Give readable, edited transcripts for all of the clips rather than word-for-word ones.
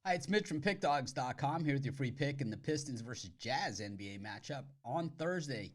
Hi, it's Mitch from Pickdawgz.com here with your free pick in the Pistons versus Jazz NBA matchup on Thursday,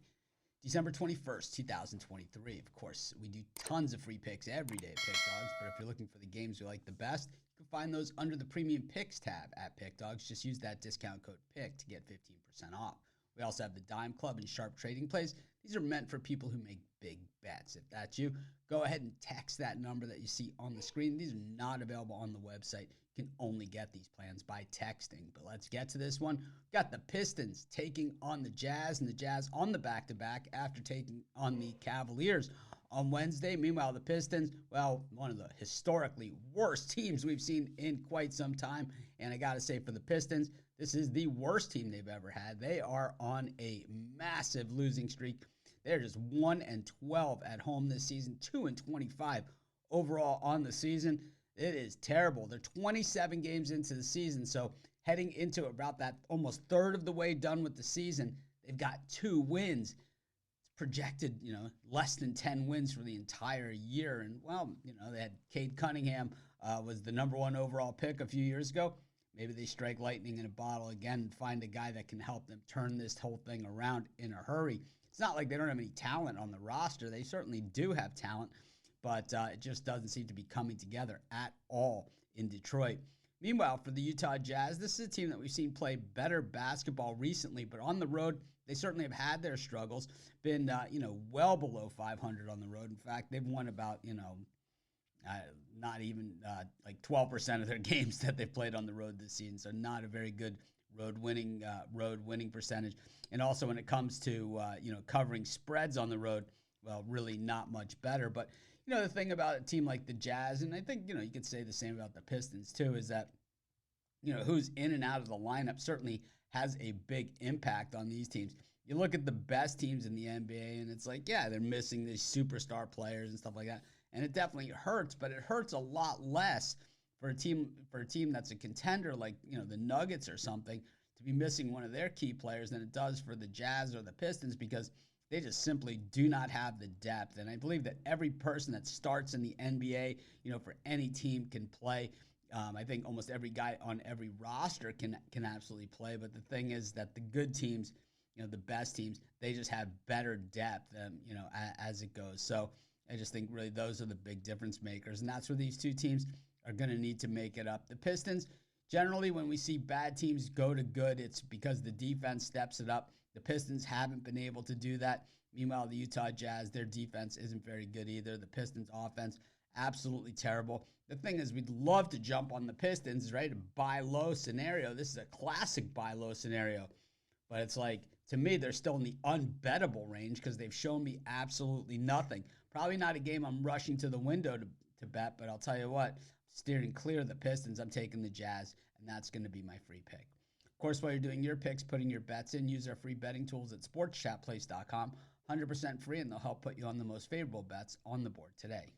December 21st, 2023. Of course, we do tons of free picks every day at Pickdawgz, but if you're looking for the games you like the best, you can find those under the Premium Picks tab at Pickdawgz. Just use that discount code PICK to get 15% off. We also have the Dime Club and Sharp Trading Plays. These are meant for people who make big bets. If that's you, go ahead and text that number that you see on the screen. These are not available on the website. You can only get these plans by texting. But let's get to this one. We've got the Pistons taking on the Jazz, and the Jazz on the back-to-back after taking on the Cavaliers on Wednesday. Meanwhile, the Pistons, well, one of the historically worst teams we've seen in quite some time. And I got to say, for the Pistons, this is the worst team they've ever had. They are on a massive losing streak. They're just 1-12 at home this season, 2-25 overall on the season. It is terrible. They're 27 games into the season, so heading into about that almost third of the way done with the season, they've got 2 wins. It's projected, less than 10 wins for the entire year. And, well, they had Cade Cunningham was the #1 overall pick a few years ago. Maybe they strike lightning in a bottle again and find a guy that can help them turn this whole thing around in a hurry. It's not like they don't have any talent on the roster. They certainly do have talent, but it just doesn't seem to be coming together at all in Detroit. Meanwhile, for the Utah Jazz, this is a team that we've seen play better basketball recently, but on the road, they certainly have had their struggles, been, well below 500 on the road. In fact, they've won about, not even like 12% of their games that they've played on the road this season, so not a very good road winning percentage. And also when it comes to covering spreads on the road, well, really not much better. But the thing about a team like the Jazz, and I think you could say the same about the Pistons too, is that who's in and out of the lineup certainly has a big impact on these teams. You look at the best teams in the NBA, and it's like, yeah, they're missing these superstar players and stuff like that, and it definitely hurts. But it hurts a lot less for a team that's a contender like the Nuggets or something to be missing one of their key players than it does for the Jazz or the Pistons, because they just simply do not have the depth. And I believe that every person that starts in the NBA, for any team can play. I think almost every guy on every roster can absolutely play. But the thing is that the good teams, the best teams, they just have better depth, as it goes. So I just think really those are the big difference makers. And that's where these two teams are going to need to make it up. The Pistons, generally when we see bad teams go to good, it's because the defense steps it up. The Pistons haven't been able to do that. Meanwhile, the Utah Jazz, their defense isn't very good either. The Pistons offense, absolutely terrible. The thing is, we'd love to jump on the Pistons, right? A buy low scenario. This is a classic buy low scenario. But it's like, to me, they're still in the unbettable range because they've shown me absolutely nothing. Probably not a game I'm rushing to the window to bet, but I'll tell you what, steering clear of the Pistons, I'm taking the Jazz, and that's going to be my free pick. Of course, while you're doing your picks, putting your bets in, use our free betting tools at sportschatplace.com. 100% free, and they'll help put you on the most favorable bets on the board today.